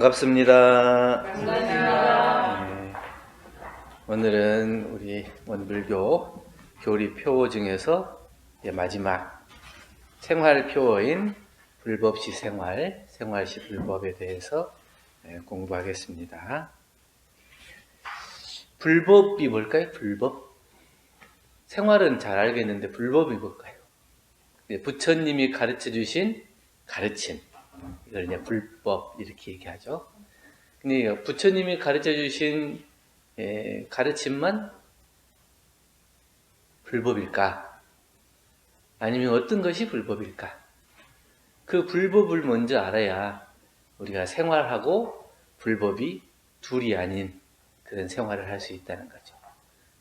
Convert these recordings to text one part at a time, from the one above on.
반갑습니다. 반갑습니다. 네, 오늘은 우리 원불교 교리표 중에서 이제 마지막 생활표어인 불법시 생활, 생활시 불법에 대해서 공부하겠습니다. 불법이 뭘까요? 불법? 생활은 잘 알겠는데 불법이 뭘까요? 부처님이 가르쳐 주신 가르침, 이걸 이제 불법 이렇게 얘기하죠. 근데 부처님이 가르쳐 주신 가르침만 불법일까? 아니면 어떤 것이 불법일까? 그 불법을 먼저 알아야 우리가 생활하고 불법이 둘이 아닌 그런 생활을 할 수 있다는 거죠.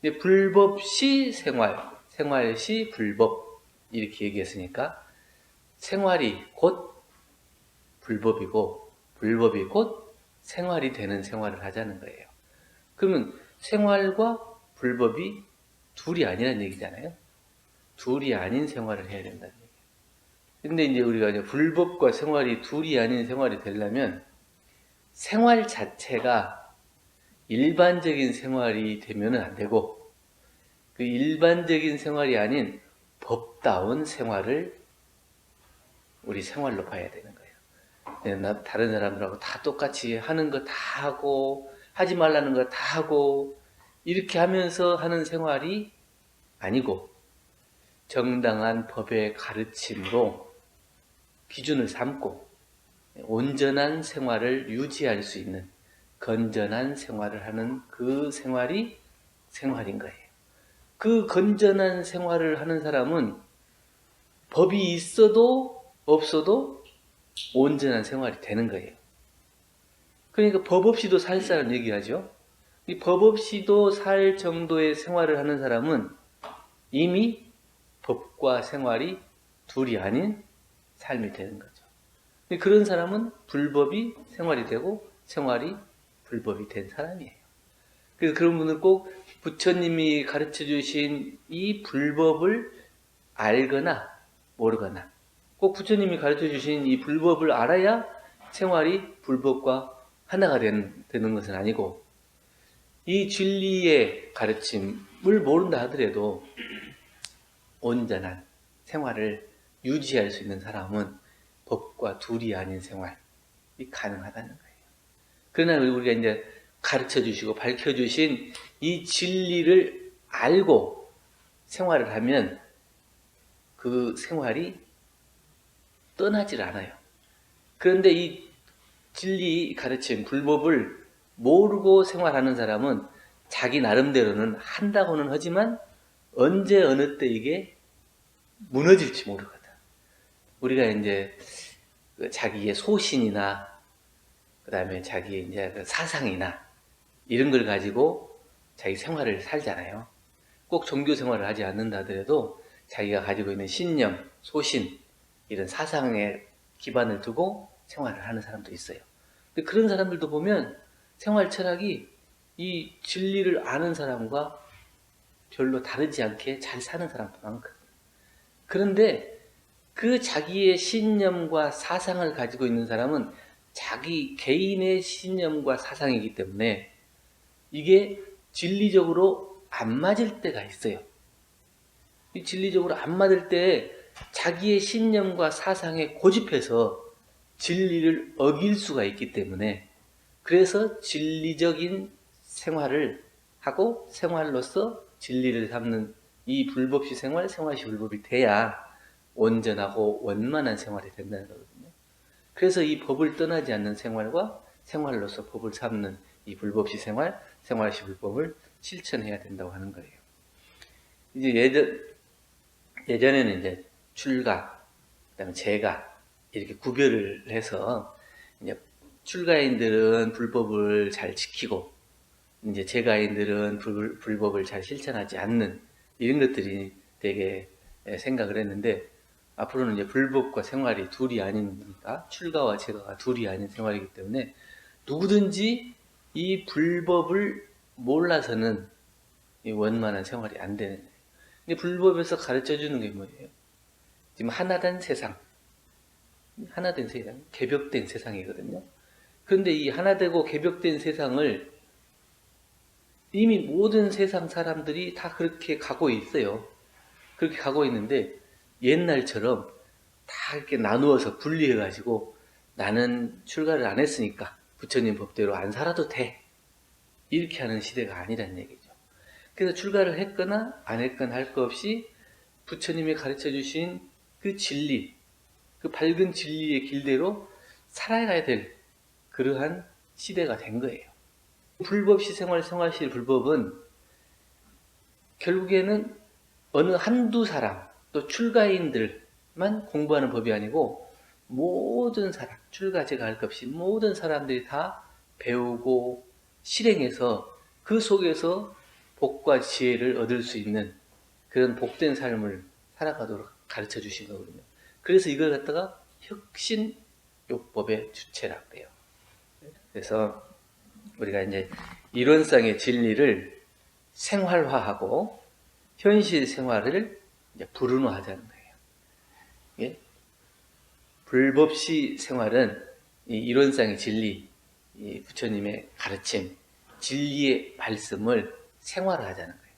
근데 불법시 생활, 생활시 불법 이렇게 얘기했으니까 생활이 곧 불법이고 불법이 곧 생활이 되는 생활을 하자는 거예요. 그러면 생활과 불법이 둘이 아니라는 얘기잖아요. 둘이 아닌 생활을 해야 된다는 얘기예요. 근데 이제 우리가 이제 불법과 생활이 둘이 아닌 생활이 되려면 생활 자체가 일반적인 생활이 되면 안 되고 그 일반적인 생활이 아닌 법다운 생활을 우리 생활로 봐야 되는 거예요. 다른 사람들하고 다 똑같이 하는 거 다 하고 하지 말라는 거 다 하고 이렇게 하면서 하는 생활이 아니고 정당한 법의 가르침으로 기준을 삼고 온전한 생활을 유지할 수 있는 건전한 생활을 하는 그 생활이 생활인 거예요. 그 건전한 생활을 하는 사람은 법이 있어도 없어도 온전한 생활이 되는 거예요. 그러니까 법 없이도 살 사람 얘기하죠. 이 법 없이도 살 정도의 생활을 하는 사람은 이미 법과 생활이 둘이 아닌 삶이 되는 거죠. 그런 사람은 불법이 생활이 되고 생활이 불법이 된 사람이에요. 그래서 그런 분은 꼭 부처님이 가르쳐 주신 이 불법을 알거나 모르거나 꼭 부처님이 가르쳐 주신 이 불법을 알아야 생활이 불법과 하나가 되는 것은 아니고 이 진리의 가르침을 모른다 하더라도 온전한 생활을 유지할 수 있는 사람은 법과 둘이 아닌 생활이 가능하다는 거예요. 그러나 우리가 이제 가르쳐 주시고 밝혀 주신 이 진리를 알고 생활을 하면 그 생활이 떠나질 않아요. 그런데 이 진리 가르침, 불법을 모르고 생활하는 사람은 자기 나름대로는 한다고는 하지만 언제 어느 때 이게 무너질지 모르거든. 우리가 이제 자기의 소신이나 그 다음에 자기의 이제 사상이나 이런 걸 가지고 자기 생활을 살잖아요. 꼭 종교 생활을 하지 않는다 하더라도 자기가 가지고 있는 신념, 소신 이런 사상에 기반을 두고 생활을 하는 사람도 있어요. 근데 그런 사람들도 보면 생활 철학이 이 진리를 아는 사람과 별로 다르지 않게 잘 사는 사람도 많거든요. 그런데 그 자기의 신념과 사상을 가지고 있는 사람은 자기 개인의 신념과 사상이기 때문에 이게 진리적으로 안 맞을 때가 있어요. 이 진리적으로 안 맞을 때 자기의 신념과 사상에 고집해서 진리를 어길 수가 있기 때문에 그래서 진리적인 생활을 하고 생활로서 진리를 삼는 이 불법시 생활, 생활시 불법이 돼야 온전하고 원만한 생활이 된다는 거거든요. 그래서 이 법을 떠나지 않는 생활과 생활로서 법을 삼는 이 불법시 생활, 생활시 불법을 실천해야 된다고 하는 거예요. 이제 예전에는 이제 출가, 그다음에 재가 이렇게 구별을 해서 이제 출가인들은 불법을 잘 지키고 이제 재가인들은 불법을 잘 실천하지 않는 이런 것들이 되게 생각을 했는데 앞으로는 이제 불법과 생활이 둘이 아니니까 출가와 재가가 둘이 아닌 생활이기 때문에 누구든지 이 불법을 몰라서는 이 원만한 생활이 안 되는 거예요. 근데 불법에서 가르쳐 주는 게 뭐예요? 지금 하나된 세상, 개벽된 세상이거든요. 그런데 이 하나되고 개벽된 세상을 이미 모든 세상 사람들이 다 그렇게 가고 있어요. 그렇게 가고 있는데 옛날처럼 다 이렇게 나누어서 분리해가지고 나는 출가를 안 했으니까 부처님 법대로 안 살아도 돼. 이렇게 하는 시대가 아니란 얘기죠. 그래서 출가를 했거나 안 했거나 할 거 없이 부처님이 가르쳐 주신 그 진리, 그 밝은 진리의 길대로 살아가야 될 그러한 시대가 된 거예요. 불법시 생활, 생활시 불법은 결국에는 어느 한두 사람, 또 출가인들만 공부하는 법이 아니고 모든 사람, 출가 제가 할 것 없이 모든 사람들이 다 배우고 실행해서 그 속에서 복과 지혜를 얻을 수 있는 그런 복된 삶을 살아가도록 가르쳐 주신 거거든요. 그래서 이걸 갖다가 혁신요법의 주체라고 해요. 그래서 우리가 이제 이론상의 진리를 생활화하고 현실 생활을 이제 불운화하자는 거예요. 예? 불법시 생활은 이 이론상의 진리, 이 부처님의 가르침, 진리의 말씀을 생활화하자는 거예요.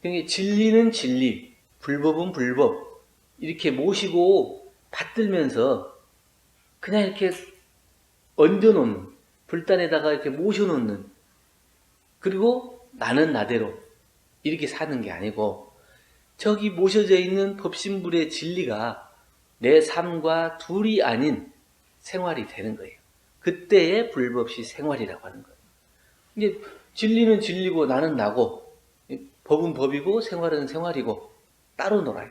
그러니까 진리는 진리, 불법은 불법 이렇게 모시고 받들면서 그냥 이렇게 얹어놓는, 불단에다가 이렇게 모셔놓는, 그리고 나는 나대로 이렇게 사는 게 아니고 저기 모셔져 있는 법신불의 진리가 내 삶과 둘이 아닌 생활이 되는 거예요. 그때의 불법시 생활이라고 하는 거예요. 이제 진리는 진리고 나는 나고 법은 법이고 생활은 생활이고 따로 놀아요.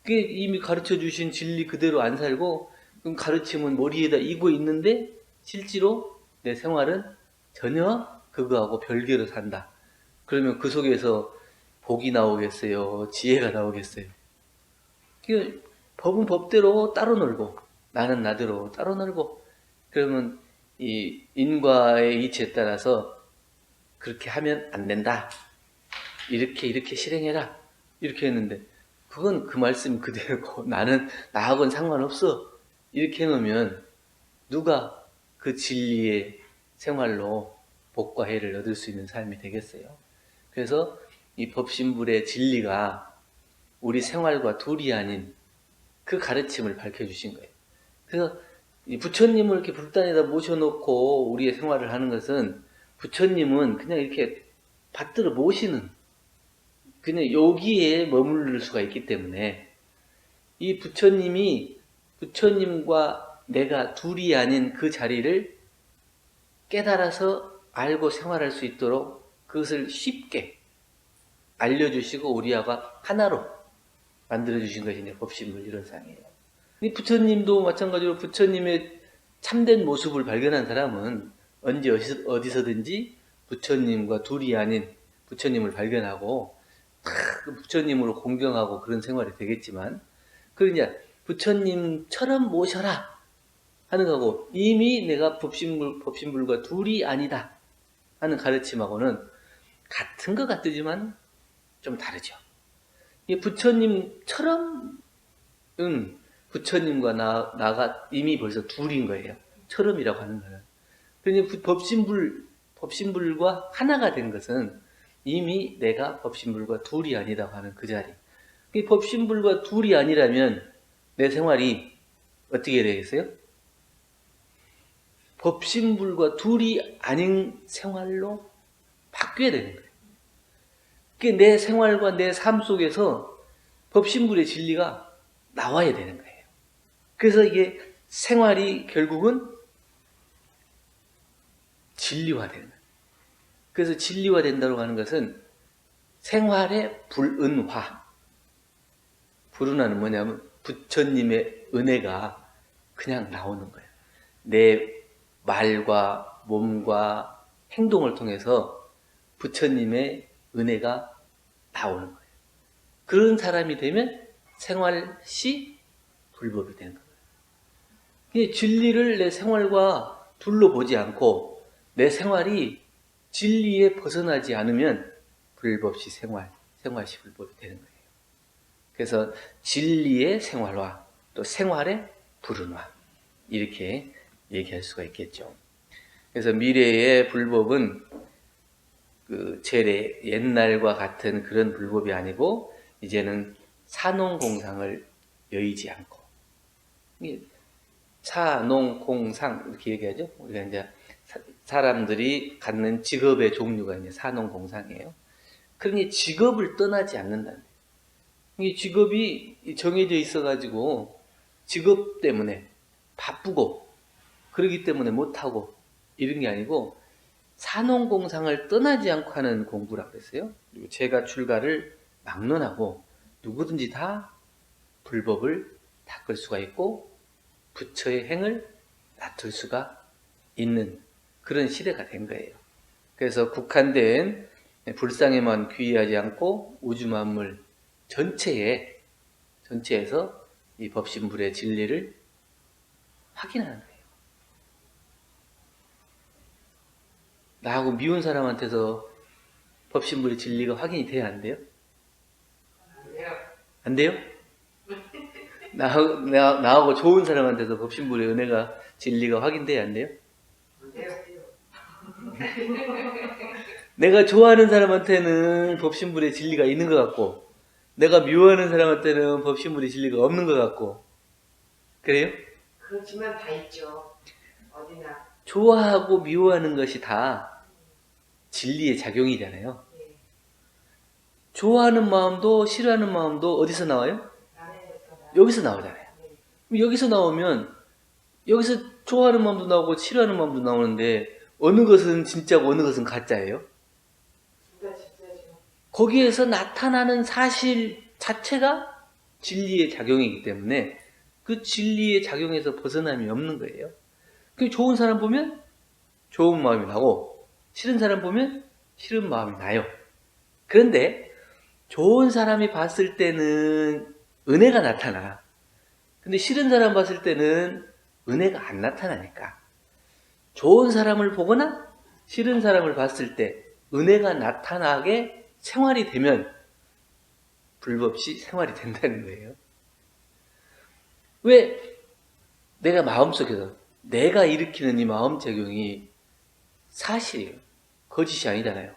그게 이미 가르쳐 주신 진리 그대로 안 살고 그럼 가르침은 머리에다 이고 있는데 실제로 내 생활은 전혀 그거하고 별개로 산다. 그러면 그 속에서 복이 나오겠어요? 지혜가 나오겠어요? 법은 법대로 따로 놀고 나는 나대로 따로 놀고 그러면 이 인과의 이치에 따라서 그렇게 하면 안 된다. 이렇게 실행해라. 이렇게 했는데 그건 그 말씀 그대로고 나는 나하고는 상관없어. 이렇게 해놓으면 누가 그 진리의 생활로 복과 해를 얻을 수 있는 삶이 되겠어요. 그래서 이 법신불의 진리가 우리 생활과 둘이 아닌 그 가르침을 밝혀주신 거예요. 그래서 이 부처님을 이렇게 불단에다 모셔놓고 우리의 생활을 하는 것은 부처님은 그냥 이렇게 받들어 모시는 그냥 여기에 머무를 수가 있기 때문에 이 부처님과 내가 둘이 아닌 그 자리를 깨달아서 알고 생활할 수 있도록 그것을 쉽게 알려주시고 우리하고 하나로 만들어주신 것이 이제 법신불 이론상이에요. 부처님도 마찬가지로 부처님의 참된 모습을 발견한 사람은 언제 어디서든지 부처님과 둘이 아닌 부처님을 발견하고 부처님으로 공경하고 그런 생활이 되겠지만 그러냐 부처님처럼 모셔라 하는 거고 이미 내가 법신불과 둘이 아니다 하는 가르침하고는 같은 것 같지만 좀 다르죠. 부처님처럼 부처님과 나가 이미 벌써 둘인 거예요. 처럼이라고 하는 거예요. 그러니 법신불과 하나가 된 것은 이미 내가 법신불과 둘이 아니다고 하는 그 자리. 법신불과 둘이 아니라면 내 생활이 어떻게 되겠어요? 법신불과 둘이 아닌 생활로 바뀌어야 되는 거예요. 내 생활과 내 삶 속에서 법신불의 진리가 나와야 되는 거예요. 그래서 이게 생활이 결국은 진리화되는 거예요. 그래서 진리화된다고 하는 것은 생활의 불은화. 불은화는 뭐냐면 부처님의 은혜가 그냥 나오는 거예요. 내 말과 몸과 행동을 통해서 부처님의 은혜가 나오는 거예요. 그런 사람이 되면 생활시 불법이 되는 거예요. 진리를 내 생활과 둘로 보지 않고 내 생활이 진리에 벗어나지 않으면 불법시 생활시 불법이 되는 거예요. 그래서 진리의 생활화, 또 생활의 불운화 이렇게 얘기할 수가 있겠죠. 그래서 미래의 불법은 그 제래 옛날과 같은 그런 불법이 아니고 이제는 사농공상을 여의지 않고, 사농공상 이렇게 얘기하죠. 우리가 이제 사람들이 갖는 직업의 종류가 이제 사농공상이에요. 그러니 직업을 떠나지 않는다는 거예요. 이 직업이 정해져 있어가지고 직업 때문에 바쁘고 그러기 때문에 못하고 이런 게 아니고 사농공상을 떠나지 않고 하는 공부라고 그랬어요. 그리고 제가 출가를 막론하고 누구든지 다 불법을 닦을 수가 있고 부처의 행을 놔둘 수가 있는 그런 시대가 된 거예요. 그래서 국한된 불상에만 귀의하지 않고 우주 만물 전체에서 이 법신불의 진리를 확인하는 거예요. 나하고 미운 사람한테서 법신불의 진리가 확인이 돼야 안 돼요? 안 돼요? 나하고 좋은 사람한테서 법신불의 은혜가 진리가 확인돼야 안 돼요? 내가 좋아하는 사람한테는 법신불의 진리가 있는 것 같고 내가 미워하는 사람한테는 법신불의 진리가 없는 것 같고 그래요? 그렇지만 다 있죠. 어디나. 좋아하고 미워하는 것이 다 진리의 작용이잖아요. 네. 좋아하는 마음도 싫어하는 마음도 어디서 나와요? 나라에서 여기서 나오잖아요. 네. 그럼 여기서 나오면 여기서 좋아하는 마음도 나오고 싫어하는 마음도 나오는데 어느 것은 진짜고 어느 것은 가짜예요? 둘 다 진짜죠. 거기에서 나타나는 사실 자체가 진리의 작용이기 때문에 그 진리의 작용에서 벗어남이 없는 거예요. 그 좋은 사람 보면 좋은 마음이 나고 싫은 사람 보면 싫은 마음이 나요. 그런데 좋은 사람이 봤을 때는 은혜가 나타나. 근데 싫은 사람 봤을 때는 은혜가 안 나타나니까. 좋은 사람을 보거나 싫은 사람을 봤을 때 은혜가 나타나게 생활이 되면 불법시 생활이 된다는 거예요. 왜? 내가 마음속에서 내가 일으키는 이 마음작용이 사실이에요. 거짓이 아니잖아요.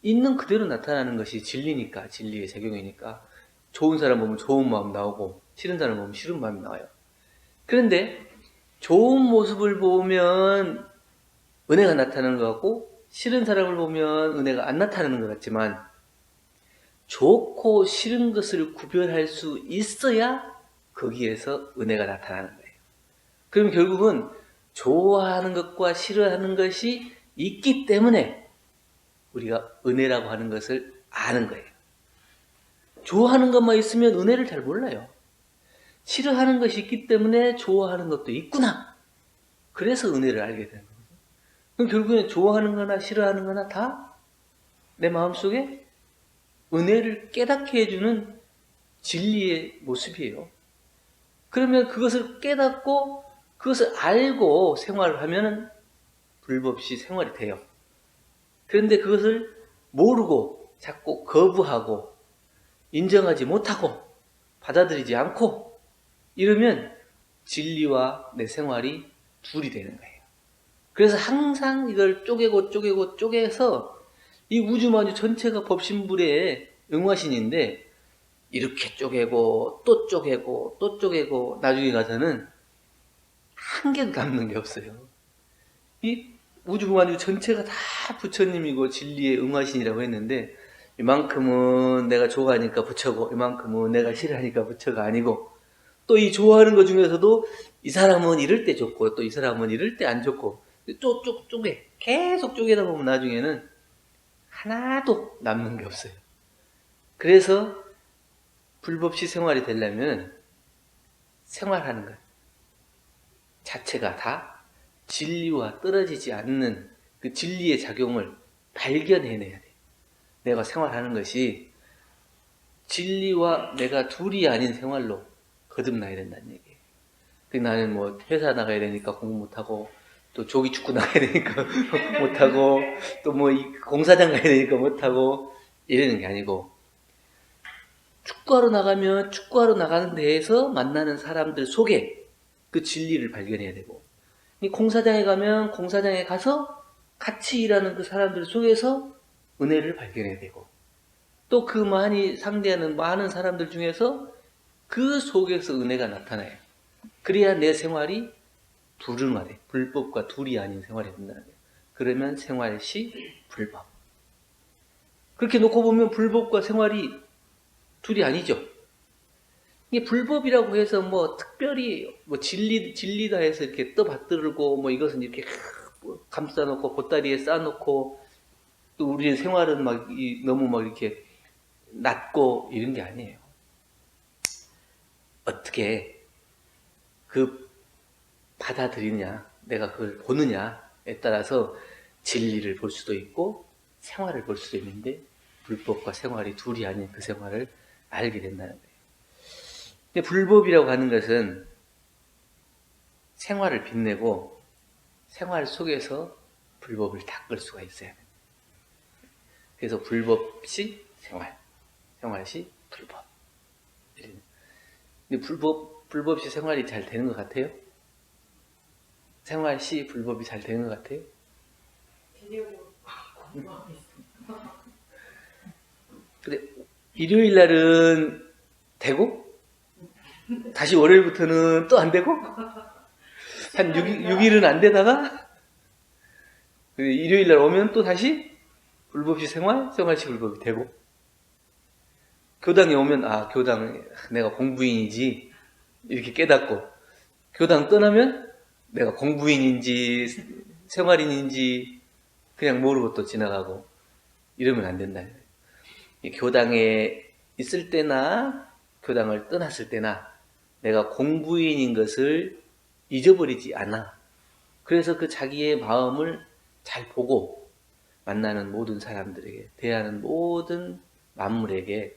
있는 그대로 나타나는 것이 진리니까, 진리의 작용이니까 좋은 사람 보면 좋은 마음 나오고 싫은 사람 보면 싫은 마음이 나와요. 그런데 좋은 모습을 보면 은혜가 나타나는 것 같고 싫은 사람을 보면 은혜가 안 나타나는 것 같지만 좋고 싫은 것을 구별할 수 있어야 거기에서 은혜가 나타나는 거예요. 그럼 결국은 좋아하는 것과 싫어하는 것이 있기 때문에 우리가 은혜라고 하는 것을 아는 거예요. 좋아하는 것만 있으면 은혜를 잘 몰라요. 싫어하는 것이 있기 때문에 좋아하는 것도 있구나. 그래서 은혜를 알게 되는 거죠. 그럼 결국엔 좋아하는 거나 싫어하는 거나 다 내 마음속에 은혜를 깨닫게 해주는 진리의 모습이에요. 그러면 그것을 깨닫고 그것을 알고 생활을 하면 불법시 생활이 돼요. 그런데 그것을 모르고 자꾸 거부하고 인정하지 못하고 받아들이지 않고 이러면 진리와 내 생활이 둘이 되는 거예요. 그래서 항상 이걸 쪼개서 이 우주만유 전체가 법신불의 응화신인데 이렇게 쪼개고 또 쪼개고 또 쪼개고 나중에 가서는 한 개도 남는 게 없어요. 이 우주만유 전체가 다 부처님이고 진리의 응화신이라고 했는데 이만큼은 내가 좋아하니까 부처고 이만큼은 내가 싫어하니까 부처가 아니고 또 이 좋아하는 것 중에서도 이 사람은 이럴 때 좋고 또 이 사람은 이럴 때 안 좋고 쪼개 계속 쪼개다 보면 나중에는 하나도 남는 게 없어요. 그래서 불법시 생활이 되려면 생활하는 것 자체가 다 진리와 떨어지지 않는 그 진리의 작용을 발견해내야 돼요. 내가 생활하는 것이 진리와 내가 둘이 아닌 생활로 거듭나야 된다는 얘기예요. 나는 뭐 회사 나가야 되니까 공부 못하고 또 조기 축구 나가야 되니까 못하고 또 뭐 공사장 가야 되니까 못하고 이러는 게 아니고 축구하러 나가면 축구하러 나가는 데에서 만나는 사람들 속에 그 진리를 발견해야 되고 이 공사장에 가면 공사장에 가서 같이 일하는 그 사람들 속에서 은혜를 발견해야 되고, 또 그 많이 상대하는 많은 사람들 중에서 그 속에서 은혜가 나타나요. 그래야 내 생활이 불응하래. 불법과 둘이 아닌 생활이 된다는 거예요. 그러면 생활시 불법. 그렇게 놓고 보면 불법과 생활이 둘이 아니죠. 이게 불법이라고 해서 뭐 특별히 뭐 진리다 해서 이렇게 떠받들고 뭐 이것은 이렇게 감싸놓고 보따리에 싸놓고 또 우리의 생활은 막 너무 막 이렇게 낮고 이런 게 아니에요. 어떻게 그 받아들이냐, 내가 그걸 보느냐에 따라서 진리를 볼 수도 있고 생활을 볼 수도 있는데, 불법과 생활이 둘이 아닌 그 생활을 알게 된다는 거예요. 근데 불법이라고 하는 것은 생활을 빛내고 생활 속에서 불법을 닦을 수가 있어야 돼요. 그래서 불법시 생활, 생활시 불법. 근데 불법시 생활이 잘 되는 것 같아요? 생활시 불법이 잘 되는 것 같아요? 비디오로 공부하고 있습니다. 근데 일요일 날은 되고 다시 월요일부터는 또 안 되고 한 6일은 안 되다가 일요일 날 오면 또 다시 불법시 생활, 생활시 불법이 되고, 교당에 오면 아 교당 내가 공부인이지 이렇게 깨닫고, 교당 떠나면 내가 공부인인지 생활인인지 그냥 모르고 또 지나가고, 이러면 안 된다. 교당에 있을 때나 교당을 떠났을 때나 내가 공부인인 것을 잊어버리지 않아. 그래서 그 자기의 마음을 잘 보고 만나는 모든 사람들에게, 대하는 모든 만물에게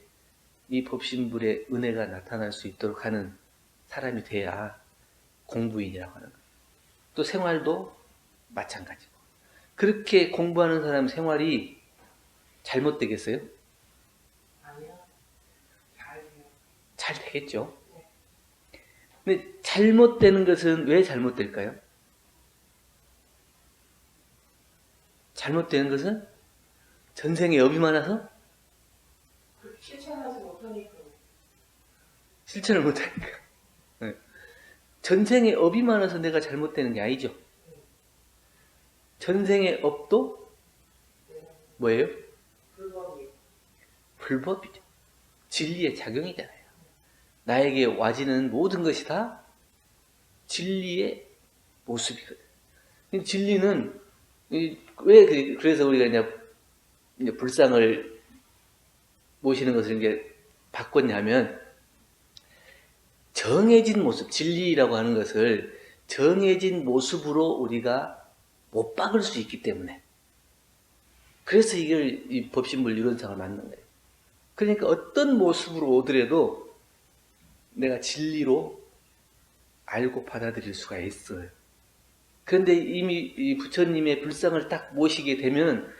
이 법신불의 은혜가 나타날 수 있도록 하는 사람이 돼야 공부인이라고 하는 거예요. 또 생활도 마찬가지고. 그렇게 공부하는 사람 생활이 잘못되겠어요? 아니요. 잘 돼요. 잘 되겠죠. 근데 잘못되는 것은 왜 잘못될까요? 잘못되는 것은 전생에 업이 많아서 실천하지 못하니까. 실천을 못하니까. 네. 전생에 업이 많아서 내가 잘못되는 게 아니죠. 전생의 업도 뭐예요? 불법이에요. 불법이죠. 진리의 작용이잖아요. 나에게 와지는 모든 것이 다 진리의 모습이거든요. 진리는 왜 그래서 우리가 이제 불상을 모시는 것을 이제 바꿨냐면, 정해진 모습, 진리라고 하는 것을 정해진 모습으로 우리가 못 박을 수 있기 때문에, 그래서 이걸 이 법신불 유론상을 만든 거예요. 그러니까 어떤 모습으로 오더라도 내가 진리로 알고 받아들일 수가 있어요. 그런데 이미 이 부처님의 불상을 딱 모시게 되면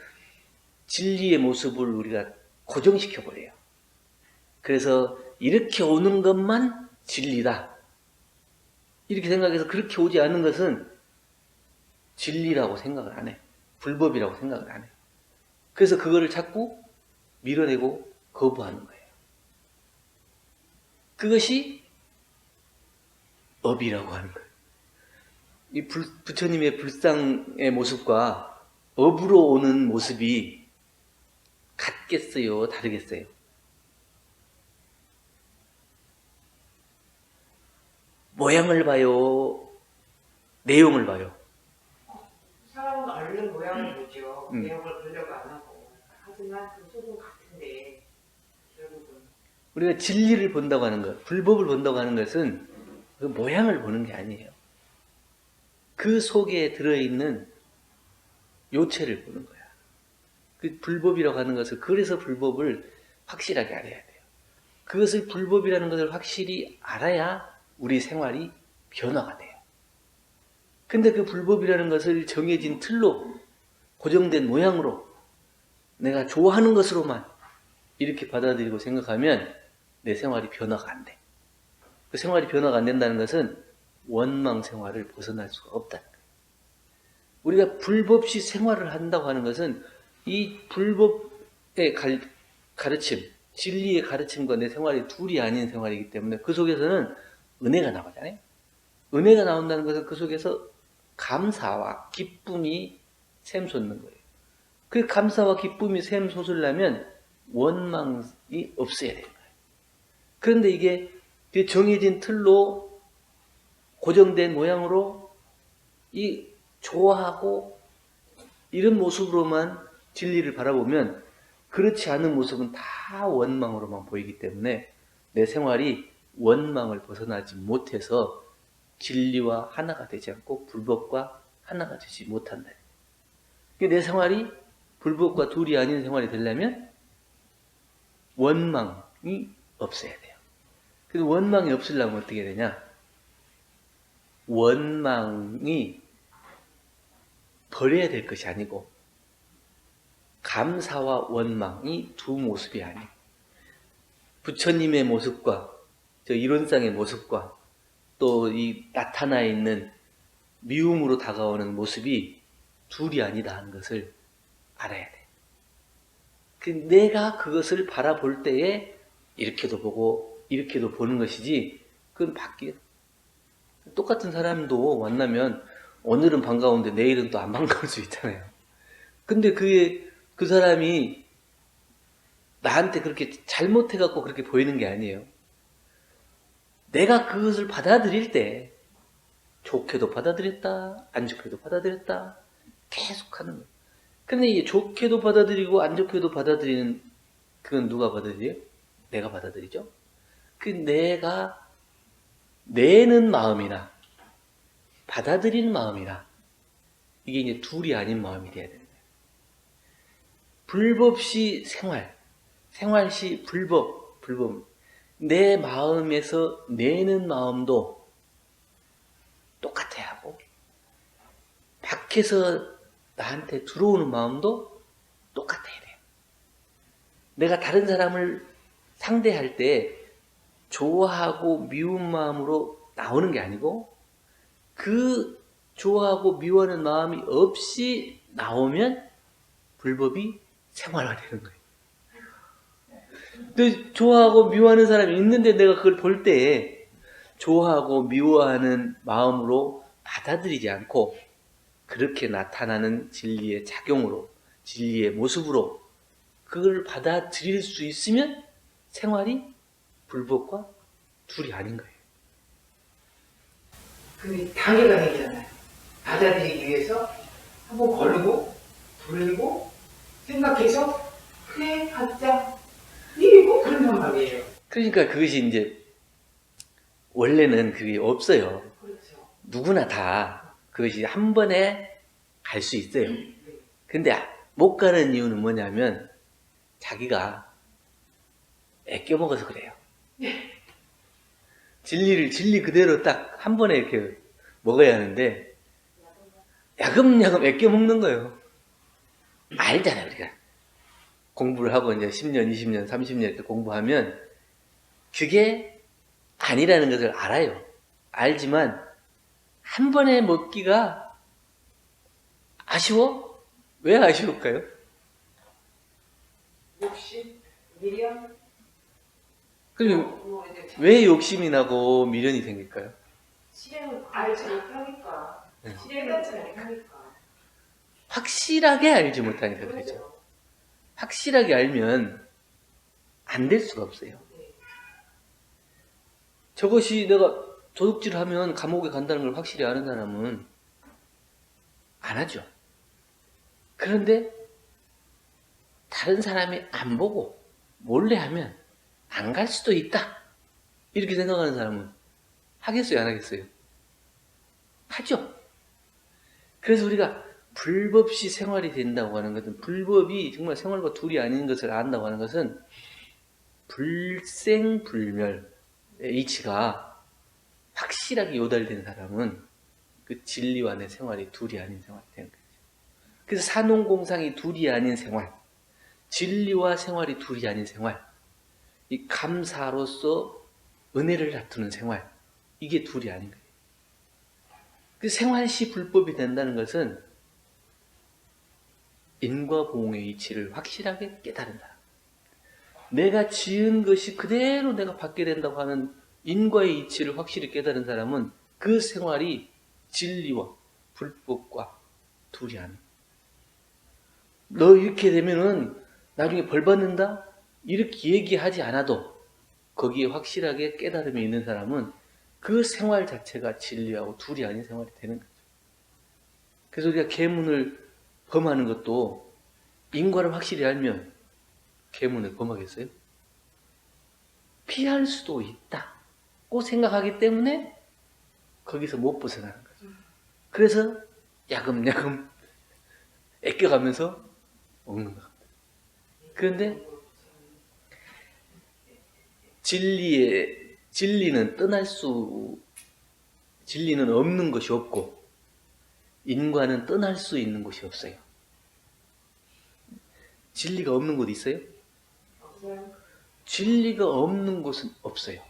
진리의 모습을 우리가 고정시켜 버려요. 그래서 이렇게 오는 것만 진리다, 이렇게 생각해서 그렇게 오지 않는 것은 진리라고 생각을 안 해요. 불법이라고 생각을 안 해요. 그래서 그거를 자꾸 밀어내고 거부하는 거예요. 그것이 업이라고 하는 거예요. 이 부처님의 불상의 모습과 업으로 오는 모습이 같겠어요? 다르겠어요? 모양을 봐요? 내용을 봐요? 사람은 얼른 모양을 보죠. 내용을 보려고 안 하고. 하지만 그 속은 같은데 결국은 우리가 진리를 본다고 하는 것, 불법을 본다고 하는 것은 그 모양을 보는 게 아니에요. 그 속에 들어있는 요체를 보는 거야. 그 불법이라고 하는 것을, 그래서 불법을 확실하게 알아야 돼요. 그것을 불법이라는 것을 확실히 알아야 우리 생활이 변화가 돼요. 근데 그 불법이라는 것을 정해진 틀로, 고정된 모양으로, 내가 좋아하는 것으로만 이렇게 받아들이고 생각하면 내 생활이 변화가 안 돼. 그 생활이 변화가 안 된다는 것은 원망 생활을 벗어날 수가 없다는 거예요. 우리가 불법시 생활을 한다고 하는 것은 이 불법의 가르침, 진리의 가르침과 내 생활이 둘이 아닌 생활이기 때문에 그 속에서는 은혜가 나오잖아요. 은혜가 나온다는 것은 그 속에서 감사와 기쁨이 샘솟는 거예요. 그 감사와 기쁨이 샘솟으려면 원망이 없어야 되는 거예요. 그런데 이게 정해진 틀로 고정된 모양으로 이 좋아하고 이런 모습으로만 진리를 바라보면 그렇지 않은 모습은 다 원망으로만 보이기 때문에 내 생활이 원망을 벗어나지 못해서 진리와 하나가 되지 않고 불법과 하나가 되지 못한다. 내 생활이 불법과 둘이 아닌 생활이 되려면 원망이 없어야 돼요. 그래서 원망이 없으려면 어떻게 되냐? 원망이 버려야 될 것이 아니고 감사와 원망이 두 모습이 아니고 부처님의 모습과 저 이론상의 모습과 또 이 나타나 있는 미움으로 다가오는 모습이 둘이 아니다 하는 것을 알아야 돼. 내가 그것을 바라볼 때에 이렇게도 보고 이렇게도 보는 것이지 그건 바뀌어. 똑같은 사람도 만나면 오늘은 반가운데 내일은 또 안 반가울 수 있잖아요. 근데 그 사람이 나한테 그렇게 잘못해갖고 그렇게 보이는 게 아니에요. 내가 그것을 받아들일 때 좋게도 받아들였다, 안 좋게도 받아들였다, 계속 하는 거예요. 근데 이게 좋게도 받아들이고 안 좋게도 받아들이는 그건 누가 받아들여요? 내가 받아들이죠. 그 내가 내는 마음이나 받아들이는 마음이나 이게 이제 둘이 아닌 마음이 돼야 되는 거예요. 불법시 생활시 불법. 내 마음에서 내는 마음도 똑같아야 하고 밖에서 나한테 들어오는 마음도 똑같아야 돼요. 내가 다른 사람을 상대할 때 좋아하고 미운 마음으로 나오는 게 아니고 그 좋아하고 미워하는 마음이 없이 나오면 불법이 생활화되는 거예요. 근데 좋아하고 미워하는 사람이 있는데 내가 그걸 볼 때 좋아하고 미워하는 마음으로 받아들이지 않고 그렇게 나타나는 진리의 작용으로 진리의 모습으로 그걸 받아들일 수 있으면 생활이 불법과 둘이 아닌 거예요. 근데 단계가 생기잖아요. 받아들이기 위해서 한번 걸고 돌리고 생각해서 그래 받자 이러고 그런단 말이에요. 그러니까 그것이 이제 원래는 그게 없어요. 그렇죠. 누구나 다 그것이 한 번에 갈 수 있어요. 근데 못 가는 이유는 뭐냐면 자기가 애껴 먹어서 그래요. 진리 그대로 딱 한 번에 이렇게 먹어야 하는데 야금야금 애껴 먹는 거예요. 알잖아요, 우리가. 공부를 하고 이제 10년, 20년, 30년 이렇게 공부하면 그게 아니라는 것을 알아요. 알지만 한 번에 먹기가 아쉬워? 왜 아쉬울까요? 욕심, 미련. 그리고 왜 욕심이 나고 미련이 생길까요? 실행을 알지 못하니까. 네. 실행을 못하니까. 확실하게 알지 못하니까 그러죠. 확실하게 알면 안 될 수가 없어요. 저것이 내가 도둑질 하면 감옥에 간다는 걸 확실히 아는 사람은 안 하죠. 그런데 다른 사람이 안 보고 몰래 하면 안 갈 수도 있다. 이렇게 생각하는 사람은 하겠어요, 안 하겠어요? 하죠. 그래서 우리가 불법시 생활이 된다고 하는 것은 불법이 정말 생활과 둘이 아닌 것을 안다고 하는 것은 불생불멸의 이치가 확실하게 요달된 사람은 그 진리와 내 생활이 둘이 아닌 생활이 되는 거죠. 그래서 산홍공상이 둘이 아닌 생활, 진리와 생활이 둘이 아닌 생활, 이 감사로서 은혜를 다투는 생활, 이게 둘이 아닌 거예요. 그 생활시 불법이 된다는 것은 인과보응의 이치를 확실하게 깨달은 사람. 내가 지은 것이 그대로 내가 받게 된다고 하는 인과의 이치를 확실히 깨달은 사람은 그 생활이 진리와 불법과 둘이 아닌. 너 이렇게 되면은 나중에 벌 받는다? 이렇게 얘기하지 않아도 거기에 확실하게 깨달음이 있는 사람은 그 생활 자체가 진리하고 둘이 아닌 생활이 되는 거죠. 그래서 우리가 계문을 범하는 것도 인과를 확실히 알면 계문을 범하겠어요? 피할 수도 있다고 생각하기 때문에 거기서 못 벗어나는 거죠. 그래서 야금야금 아껴가면서 먹는 겁니다. 그런데 진리는 진리는 없는 것이 없고 인과는 떠날 수 있는 곳이 없어요. 진리가 없는 곳 있어요? 없어요. 진리가 없는 곳은 없어요.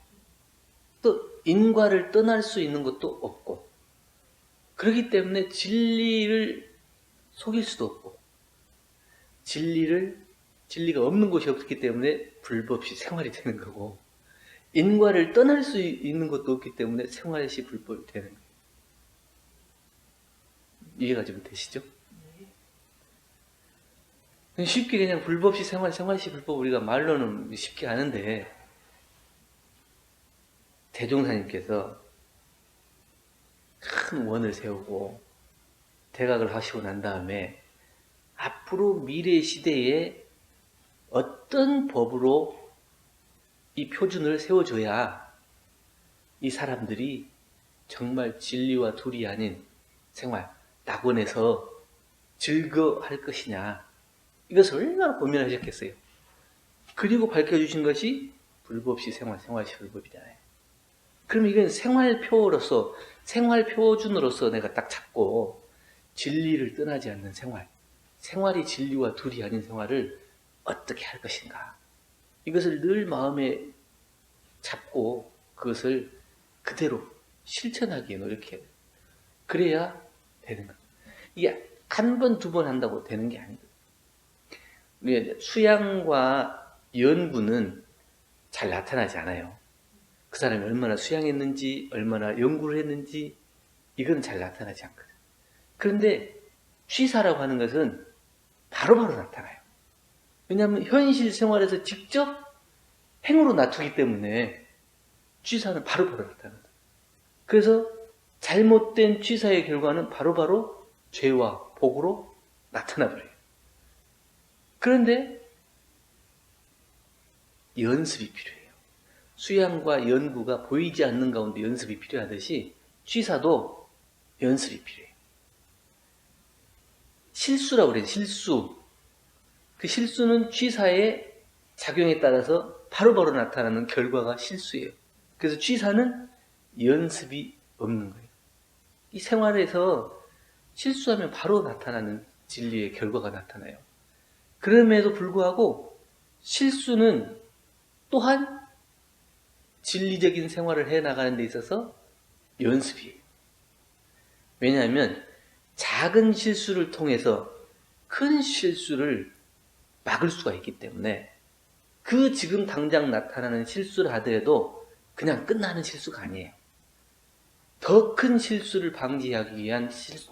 또 인과를 떠날 수 있는 것도 없고, 그렇기 때문에 진리를 속일 수도 없고, 진리가 없는 곳이 없기 때문에 불법시 생활이 되는 거고, 인과를 떠날 수 있는 것도 없기 때문에 생활시 불법이 되는 거예요. 이해가 좀 되시죠? 쉽게 그냥 불법시 생활시 불법 우리가 말로는 쉽게 아는데, 대종사님께서 큰 원을 세우고 대각을 하시고 난 다음에 앞으로 미래 시대에 어떤 법으로 이 표준을 세워줘야 이 사람들이 정말 진리와 둘이 아닌 생활, 낙원에서 즐거워할 것이냐, 이것을 얼마나 고민하셨겠어요. 그리고 밝혀주신 것이 불법시 생활시 불법이잖아요. 그럼 이건 생활표로서, 생활표준으로서 내가 딱 잡고 진리를 떠나지 않는 생활이 진리와 둘이 아닌 생활을 어떻게 할 것인가, 이것을 늘 마음에 잡고 그것을 그대로 실천하기에 노력해야 돼요. 그래야 되는 거예요. 이게 한 번, 두 번 한다고 되는 게 아니거든요. 우리가 수양과 연구는 잘 나타나지 않아요. 그 사람이 얼마나 수양했는지, 얼마나 연구를 했는지, 이건 잘 나타나지 않거든요. 그런데 취사라고 하는 것은 바로바로 나타나요. 왜냐하면 현실 생활에서 직접 행으로 나타나기 때문에 취사는 바로바로 나타납니다. 그래서 잘못된 취사의 결과는 바로바로 죄와 복으로 나타나버려요. 그런데 연습이 필요해요. 수양과 연구가 보이지 않는 가운데 연습이 필요하듯이 취사도 연습이 필요해요. 실수라고 그래요. 실수. 그 실수는 취사의 작용에 따라서 바로바로 나타나는 결과가 실수예요. 그래서 취사는 연습이 없는 거예요. 이 생활에서 실수하면 바로 나타나는 진리의 결과가 나타나요. 그럼에도 불구하고 실수는 또한 진리적인 생활을 해나가는 데 있어서 연습이에요. 왜냐하면 작은 실수를 통해서 큰 실수를 막을 수가 있기 때문에 그 지금 당장 나타나는 실수를 하더라도 그냥 끝나는 실수가 아니에요. 더 큰 실수를 방지하기 위한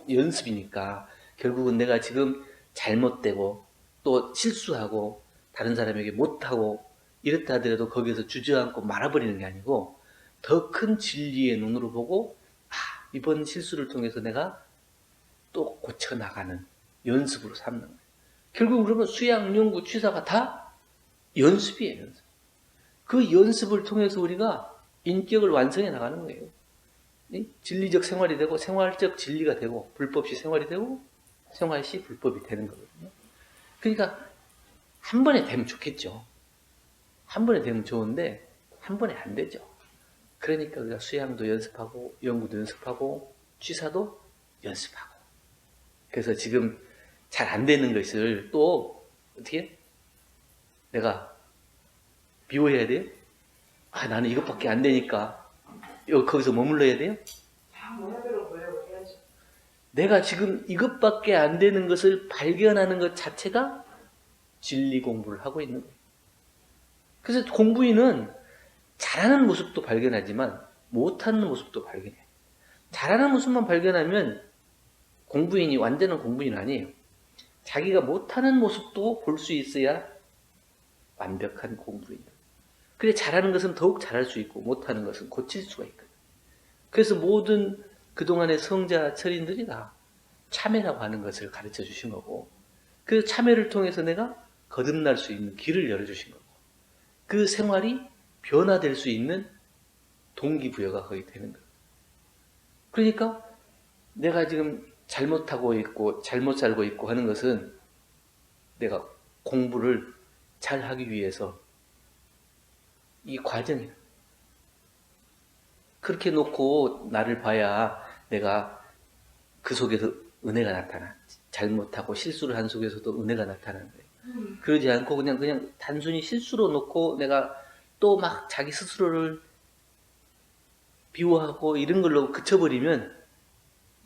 연습이니까 결국은 내가 지금 잘못되고 또 실수하고 다른 사람에게 못하고 이렇다 하더라도 거기에서 주저앉고 말아버리는 게 아니고 더 큰 진리의 눈으로 보고 이번 실수를 통해서 내가 또 고쳐나가는 연습으로 삼는 거예요. 결국 그러면 수양, 연구, 취사가 다 연습이에요. 연습. 그 연습을 통해서 우리가 인격을 완성해 나가는 거예요. 진리적 생활이 되고 생활적 진리가 되고 불법시 생활이 되고 생활시 불법이 되는 거거든요. 그러니까 한 번에 되면 좋겠죠. 한 번에 되면 좋은데 한 번에 안 되죠. 그러니까 우리가 수양도 연습하고 연구도 연습하고 취사도 연습하고. 그래서 지금 잘 안 되는 것을 또 어떻게 내가 미워해야 돼요? 나는 이것밖에 안 되니까 거기서 머물러야 돼요? 다 원하대로 보려고 해야죠. 내가 지금 이것밖에 안 되는 것을 발견하는 것 자체가 진리 공부를 하고 있는 거예요. 그래서 공부인은 잘하는 모습도 발견하지만 못하는 모습도 발견해요. 잘하는 모습만 발견하면 공부인이 완전한 공부인 아니에요. 자기가 못하는 모습도 볼 수 있어야 완벽한 공부인이에요. 그래 잘하는 것은 더욱 잘할 수 있고 못하는 것은 고칠 수가 있거든요. 그래서 모든 그동안의 성자 철인들이 다 참회라고 하는 것을 가르쳐 주신 거고, 그 참회를 통해서 내가 거듭날 수 있는 길을 열어주신 거고, 그 생활이 변화될 수 있는 동기부여가 거의 되는 거예요. 그러니까 내가 지금 잘못하고 있고 잘못 살고 있고 하는 것은 내가 공부를 잘 하기 위해서 이 과정이에요. 그렇게 놓고 나를 봐야 내가 그 속에서 은혜가 나타나. 잘못하고 실수를 한 속에서도 은혜가 나타나는 거예요. 그러지 않고 그냥 단순히 실수로 놓고 내가 또 막 자기 스스로를 비호하고 이런 걸로 그쳐버리면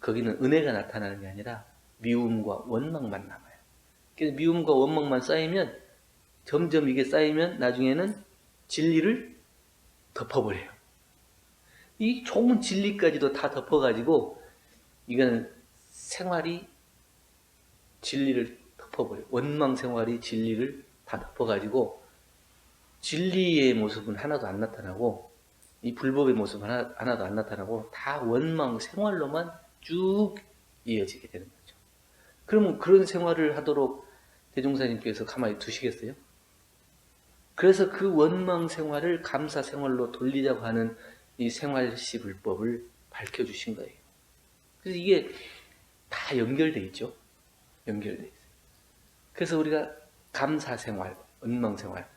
거기는 은혜가 나타나는 게 아니라 미움과 원망만 남아요. 그래서 미움과 원망만 쌓이면 점점 이게 쌓이면 나중에는 진리를 덮어버려요. 이 좋은 진리까지도 다 덮어가지고 이거는 생활이 진리를 덮어버려요. 원망 생활이 진리를 다 덮어가지고 진리의 모습은 하나도 안 나타나고 이 불법의 모습은 하나도 안 나타나고 다 원망 생활로만 쭉 이어지게 되는 거죠. 그러면 그런 생활을 하도록 대종사님께서 가만히 두시겠어요? 그래서 그 원망 생활을 감사 생활로 돌리자고 하는 이 생활시 불법을 밝혀주신 거예요. 그래서 이게 다 연결돼 있죠. 연결돼 있어요. 그래서 우리가 감사 생활, 원망 생활,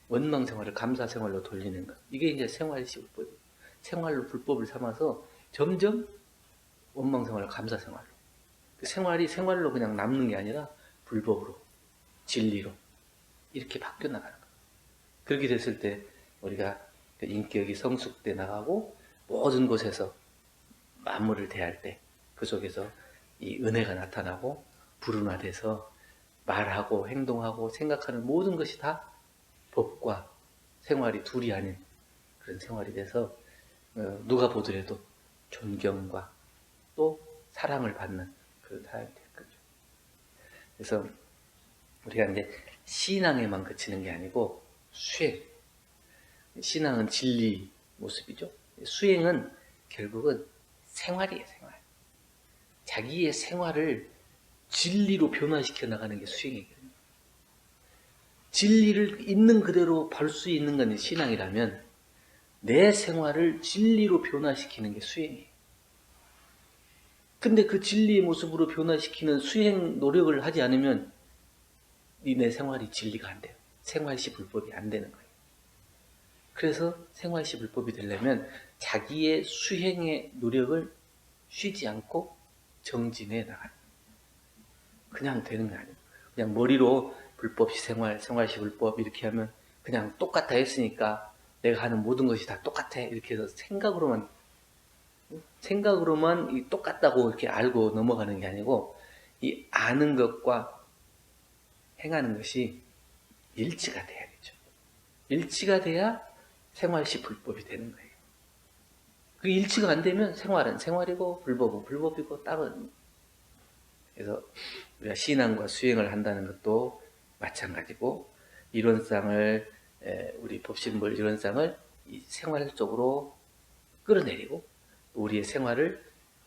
원망 생활을 감사 생활로 돌리는 것. 이게 이제 생활시 불법이에요. 생활로 불법을 삼아서 점점 원망 생활을 감사 생활로. 생활이 생활로 그냥 남는 게 아니라 불법으로, 진리로 이렇게 바뀌어 나가는 거예요. 그렇게 됐을 때 우리가 인격이 성숙돼 나가고 모든 곳에서 만물을 대할 때 그 속에서 이 은혜가 나타나고 불운화돼서 말하고 행동하고 생각하는 모든 것이 다 법과 생활이 둘이 아닌 그런 생활이 돼서 누가 보더라도 존경과 또 사랑을 받는 그런 사람이 될 거죠. 그래서 우리가 이제 신앙에만 그치는 게 아니고 수행. 신앙은 진리 모습이죠. 수행은 결국은 생활이에요, 생활. 자기의 생활을 진리로 변화시켜 나가는 게 수행이거든요. 진리를 있는 그대로 볼 수 있는 건 신앙이라면 내 생활을 진리로 변화시키는 게 수행이에요. 근데 그 진리의 모습으로 변화시키는 수행 노력을 하지 않으면 내 생활이 진리가 안 돼요. 생활시 불법이 안 되는 거예요. 그래서 생활시 불법이 되려면 자기의 수행의 노력을 쉬지 않고 정진해 나가는 거예요. 그냥 되는 게 아니에요. 그냥 머리로 불법시 생활, 생활시 불법 이렇게 하면 그냥 똑같아 했으니까 내가 하는 모든 것이 다 똑같아 이렇게 해서 생각으로만 이 똑같다고 이렇게 알고 넘어가는 게 아니고 이 아는 것과 행하는 것이 일치가 돼야겠죠. 일치가 돼야 생활시 불법이 되는 거예요. 그 일치가 안 되면 생활은 생활이고 불법은 불법이고 따로. 그래서 우리가 신앙과 수행을 한다는 것도 마찬가지고 이론상을 우리 법신불 이론상을 이 생활 쪽으로 끌어내리고 우리의 생활을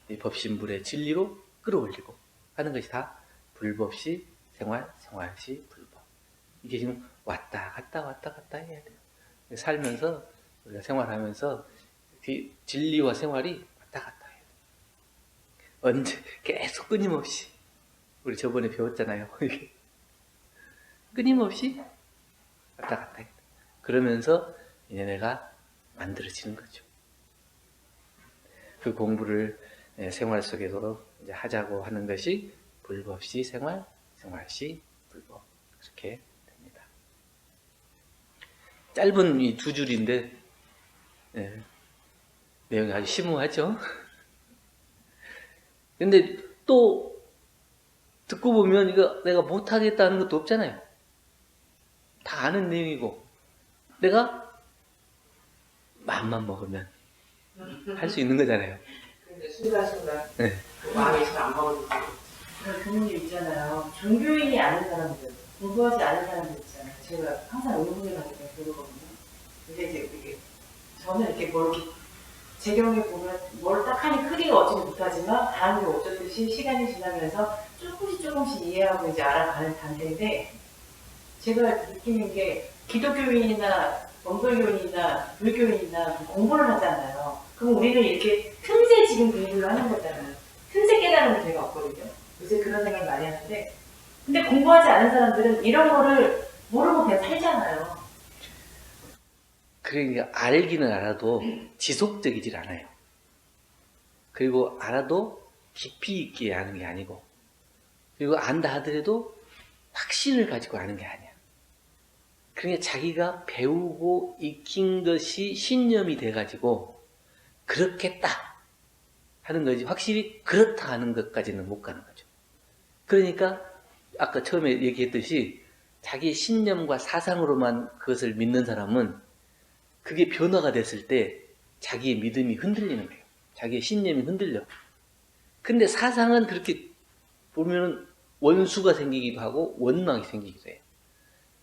이 법신불의 진리로 끌어올리고 하는 것이 다 불법시 생활, 생활시 불법. 이게 지금 왔다 갔다 해야 돼요. 살면서 우리가 생활하면서 진리와 생활이 왔다 갔다 해야 돼요. 언제 계속 끊임없이 우리 저번에 배웠잖아요. 끊임없이 왔다 갔다 해야 돼요. 그러면서 이제 내가 만들어지는 거죠. 그 공부를 생활 속에서 이제 하자고 하는 것이 불법시 생활, 생활시 불법. 그렇게 됩니다. 짧은 이 두 줄인데 내용이 아주 심오하죠. 근데 또 듣고 보면 이거 내가 못하겠다는 것도 없잖아요. 다 아는 내용이고 내가 마음만 먹으면 할 수 있는 거잖아요. 근데 순간순간 네. 그 마음이 잘 안 먹어지고. 그런 교무님 있잖아요. 종교인이 아는 사람들, 공부하지 않은 사람들 있잖아요. 제가 항상 의문을 가지고 그러거든요. 근데 이제 이게 저는 이렇게 뭐 이렇게 제 경우에 보면 뭘 딱 하니 크게 얻지는 못하지만 다른 게 어쩌듯이 시간이 지나면서 조금씩 이해하고 이제 알아가는 단계인데 제가 느끼는 게 기독교인이나 원불교인이나 불교인이나 공부를 하잖아요. 그럼 우리는 이렇게 틈새 지금 그 얘기를 하는 거잖아요. 틈새 깨달음은 제가 없거든요. 요새 그런 생각 많이 하는데 근데 공부하지 않은 사람들은 이런 거를 모르고 그냥 살잖아요. 그러니까 알기는 알아도 지속적이질 않아요. 그리고 알아도 깊이 있게 아는 게 아니고, 그리고 안다 하더라도 확신을 가지고 아는 게 아니야. 그러니까 자기가 배우고 익힌 것이 신념이 돼가지고 그렇겠다 하는 거지, 확실히 그렇다 하는 것까지는 못 가는 거죠. 그러니까 아까 처음에 얘기했듯이 자기의 신념과 사상으로만 그것을 믿는 사람은 그게 변화가 됐을 때 자기의 믿음이 흔들리는 거예요. 자기의 신념이 흔들려. 근데 사상은 그렇게 보면은 원수가 생기기도 하고 원망이 생기기도 해요.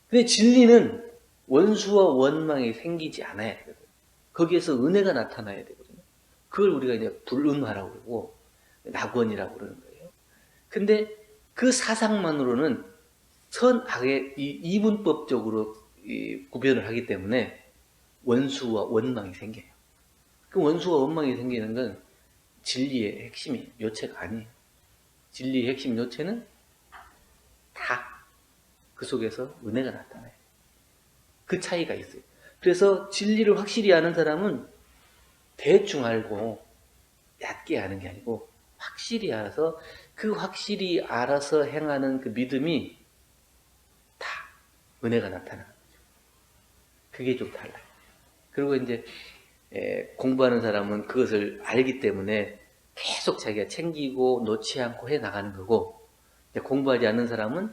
근데 진리는 원수와 원망이 생기지 않아야 되거든요. 거기에서 은혜가 나타나야 되거든요. 그걸 우리가 이제 불은화라고 그러고 낙원이라고 그러는 거예요. 근데 그 사상만으로는 선악의 이분법적으로 구별을 하기 때문에 원수와 원망이 생겨요. 그 원수와 원망이 생기는 건 진리의 핵심이 요체가 아니에요. 진리의 핵심 요체는 다 그 속에서 은혜가 나타나요. 그 차이가 있어요. 그래서 진리를 확실히 아는 사람은 대충 알고 얕게 아는 게 아니고 확실히 알아서 그 확실히 알아서 행하는 그 믿음이 다 은혜가 나타나는 거죠. 그게 좀 달라요. 그리고 이제 공부하는 사람은 그것을 알기 때문에 계속 자기가 챙기고 놓지 않고 해 나가는 거고, 공부하지 않는 사람은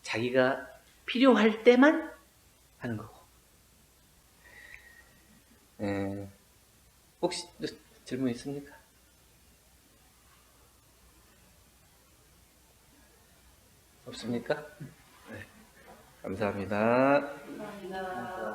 자기가 필요할 때만 하는 거고. 혹시 질문 있습니까? 없습니까? 네. 감사합니다. 감사합니다.